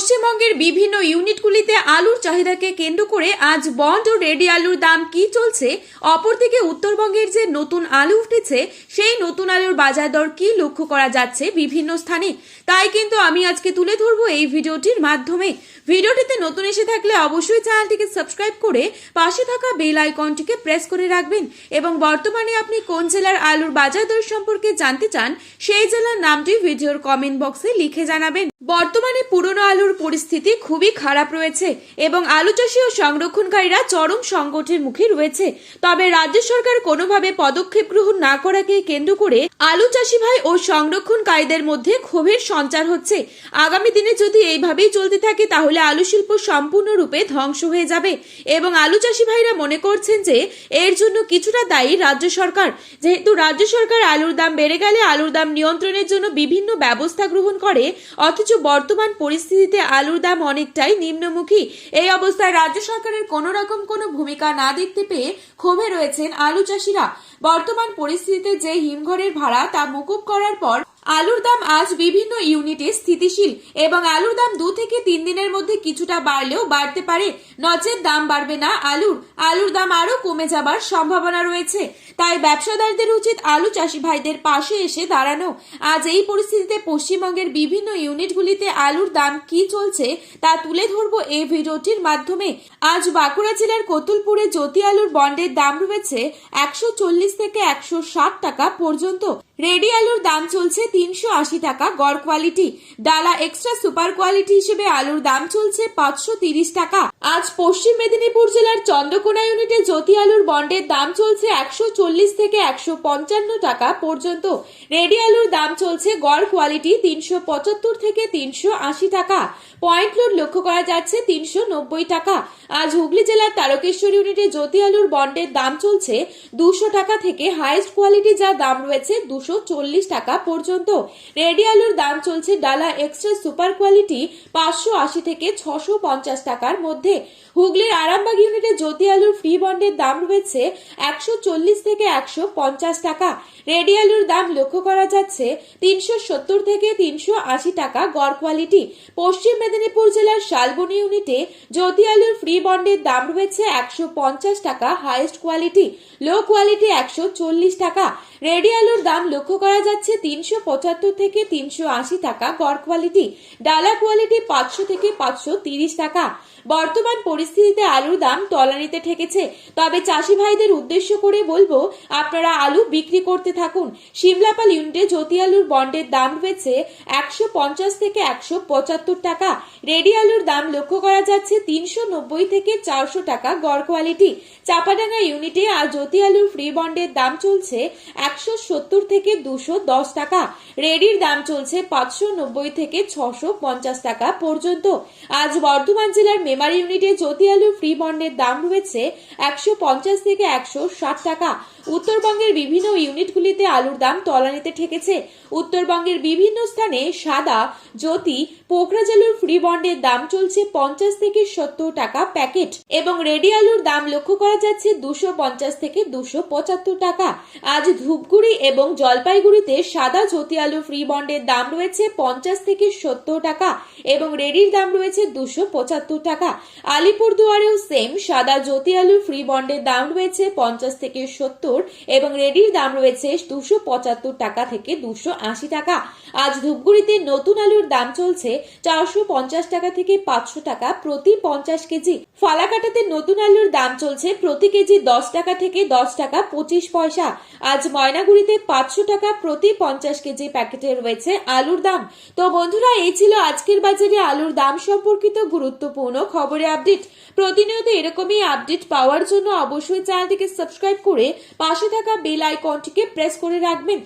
পশ্চিমবঙ্গের বিভিন্ন ইউনিটগুলিতে আলুর চাহিদাকে কেন্দ্র করে আজ বন্ড ও রেডি আলুর দাম কি চলছে, অপরদিকে উত্তরবঙ্গের যে নতুন আলু উঠেছে সেই নতুন আলুর বাজার দর কি লক্ষ্য করা যাচ্ছে বিভিন্ন স্থানে, তাই কিন্তু আমি আজকে তুলে ধরবো এই ভিডিওটির মাধ্যমে। ভিডিওটিতে নতুন এসে থাকলে অবশ্যই চ্যানেলটিকে সাবস্ক্রাইব করে পাশে থাকা বেল আইকনটিকে প্রেস করে রাখবেন এবং বর্তমানে আপনি কোন জেলার আলুর বাজার দর সম্পর্কে জানতে চান সেই জেলার নামটি ভিডিওর কমেন্ট বক্সে লিখে জানাবেন। বর্তমানে পুরনো আলুর পরিস্থিতি খুবই খারাপ রয়েছে এবং আলু চাষী ও সংরক্ষণকারীরা চরম সংকটের মুখে রয়েছে। তবে রাজ্য সরকার কোনোভাবে পদক্ষেপ গ্রহণ না করাকে কেন্দ্র করে আলু চাষী ভাই ও সংরক্ষণকারীদের মধ্যে ক্ষোভের সঞ্চার হচ্ছে। আগামী দিনে যদি এইভাবেই চলতে থাকে তাহলে আলু শিল্প সম্পূর্ণরূপে ধ্বংস হয়ে যাবে এবং আলু চাষী ভাইরা মনে করছেন যে এর জন্য কিছুটা দায়ী রাজ্য সরকার। যেহেতু রাজ্য সরকার আলুর দাম বেড়ে গেলে আলুর দাম নিয়ন্ত্রণের জন্য বিভিন্ন ব্যবস্থা গ্রহণ করে, অথচ বর্তমান পরিস্থিতিতে আলুর দাম অনেকটাই নিম্নমুখী। এই অবস্থায় রাজ্য সরকারের কোনো রকম কোনো ভূমিকা না দেখতে পেয়ে ক্ষোভে রয়েছেন আলু চাষিরা। বর্তমান পরিস্থিতিতে যে হিমঘরের ভাড়া তা মকুব করার পর আলুর দাম আজ বিভিন্ন ইউনিটে স্থিতিশীল এবং আলুর দাম 2 থেকে 3 দিনের মধ্যে কিছুটা বাড়লেও বাড়তে পারে, নচেত দাম বাড়বে না। আলুর দাম আরো কমে যাবার সম্ভাবনা রয়েছে। তাই ব্যবসাদারদের উচিত আলু চাষি ভাইদের পাশে এসে দাঁড়ানো। আজ এই পরিস্থিতিতে পশ্চিমবঙ্গের বিভিন্ন ইউনিটগুলিতে আলুর দাম কি চলছে তা তুলে ধরবো এই ভিডিওটির মাধ্যমে। আজ বাঁকুড়া জেলার কতুলপুরে জ্যোতি আলুর বন্ডের দাম রয়েছে 140 থেকে 160 টাকা পর্যন্ত। রেডি আলুর দাম চলছে 380 টাকা গড় কোয়ালিটি। ডালা এক্সট্রা সুপার কোয়ালিটি হিসেবে আলুর দাম চলছে 530 টাকা। আজ পশ্চিম মেদিনীপুর জেলার চন্দ্রকোনা ইউনিটে জ্যোতি আলুর বন্ডের দাম চলছে 140 থেকে 155 টাকা পর্যন্ত। রেডি আলুর দাম চলছে গড় কোয়ালিটি 375 থেকে 380 টাকা। পয়েন্ট লোড লক্ষ্য করা যাচ্ছে 390 টাকা। আজ হুগলি জেলার তারকেশ্বর ইউনিটে জ্যোতি আলুর বন্ডের দাম চলছে 200 টাকা থেকে হাইয়েস্ট কোয়ালিটি যা দাম রয়েছে 240 টাকা পর্যন্ত। রেডি আলুর দাম চলছে ডালা এক্সট্রা সুপার কোয়ালিটি 580 থেকে 650 টাকার মধ্যে। হুগলির আরামবাগ ইউনিটে জ্যোতি আলুর ফ্রি বন্ডের দাম রয়েছে 140 থেকে 150 টাকা। রেডি আলুর দাম লক্ষ্য করা যাচ্ছে 370 থেকে 380 টাকা গড় কোয়ালিটি। পশ্চিম মেদিনীপুর জেলার শালবনী ইউনিটে জ্যোতি আলুর ফ্রি বন্ডের দাম রয়েছে 150 টাকা হাইয়েস্ট কোয়ালিটি, লো কোয়ালিটি 140 টাকা। রেডি আলুর দাম লক্ষ্য করা যাচ্ছে 375 থেকে 380 টাকা গড় কোয়ালিটি, ডালা কোয়ালিটি 500 থেকে 530 টাকা। বর্তমান পরিস্থিতিতে আলুর দাম তলানিতে ঠেকেছে, তবে চাষি ভাইদের উদ্দেশ্য করে বলবো আপনারা আলু বিক্রি করতে থাকুন। সিমলাপাল ইউনিটে জ্যোতি আলুর বন্ডের দাম রয়েছে 150 থেকে 175 টাকা। রেডি আলুর দাম লক্ষ্য করা যাচ্ছে 390 থেকে 400 টাকা গড় কোয়ালিটি। চাপাডাঙ্গা ইউনিটে আজ জ্যোতি আলুর ফ্রি বন্ডের দাম চলছে 170 থেকে 210 টাকা। রেডির দাম চলছে 590 থেকে 650 টাকা পর্যন্ত। আজ বর্ধমান জেলার মেমারি ইউনিটে জ্যোতি আলুর ফ্রি বন্ডের দাম রয়েছে 150 থেকে 160 টাকা। উত্তরবঙ্গের বিভিন্ন ইউনিটগুলিতে আলুর দাম তলানিতে ঠেকেছে। উত্তরবঙ্গের বিভিন্ন স্থানে সাদা, জ্যোতি, পোকরাজ আলুর ফ্রি বন্ডের দাম চলছে 50 থেকে 70 টাকা প্যাকেট এবং রেডি আলুর দাম লক্ষ্য করা যাচ্ছে 250 থেকে 275 টাকা। আজ ধূপগুড়ি এবং জলপাইগুড়িতে সাদা জ্যোতি আলু ফ্রি বন্ডের দাম রয়েছে 50 থেকে 70 টাকা এবং রেডির দাম রয়েছে 275 টাকা। আলিপুরদুয়ারেও সেম সাদা জ্যোতি আলু ফ্রি বন্ডের দাম রয়েছে 50 থেকে 70 এবং রেডির দাম রয়েছে 275 টাকা থেকে 280 টাকা। আজ ধূপগুড়িতে নতুন আলুর দাম চলছে 450 টাকা থেকে 500 টাকা প্রতি 50 কেজি। ফালাকাটাতে নতুন আলুর দাম চলছে প্রতি কেজি 10 টাকা থেকে 10 টাকা 25 পয়সা। আজ ময়নাগুড়িতে 500 টাকা প্রতি 50 কেজি প্যাকেটে রয়েছে আলুর দাম। তো বন্ধুরা, এই ছিল আজকের বাজারে আলুর দাম সম্পর্কিত গুরুত্বপূর্ণ খবরে আপডেট। প্রতিনিয়ত এরকমই আপডেট পাওয়ার জন্য অবশ্যই চ্যানেলটিকে সাবস্ক্রাইব করে পাশে থাকা বেল আইকনটিকে প্রেস করে রাখবেন